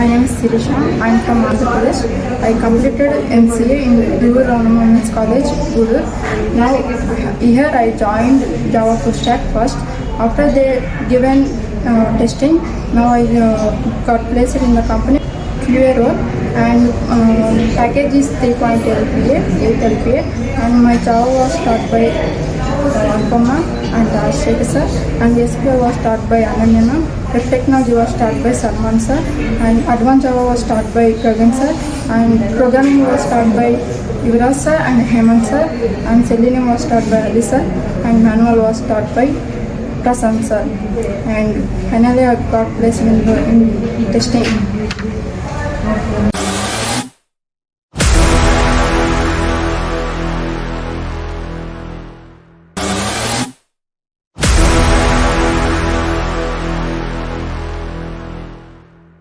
My name is Sirisha. I am from Andhra Pradesh. I completed MCA in Rural Women's College, Gudur. Now here I joined Java Full Stack first. After they given testing, now I got placed in the company QA role, and package is 3.8 LPA, 8 LPA, and my Java was taught by Ankoma and Rajshekar sir, and SQL was taught by Ananya ma'am. Web technology was taught by Salman sir, and advanced Java was taught by Gagan sir, and programming was taught by Yuvraj sir and Hemant sir, and Selenium was taught by Ali sir, and manual was taught by Prasanth sir, and finally I got placed in testing.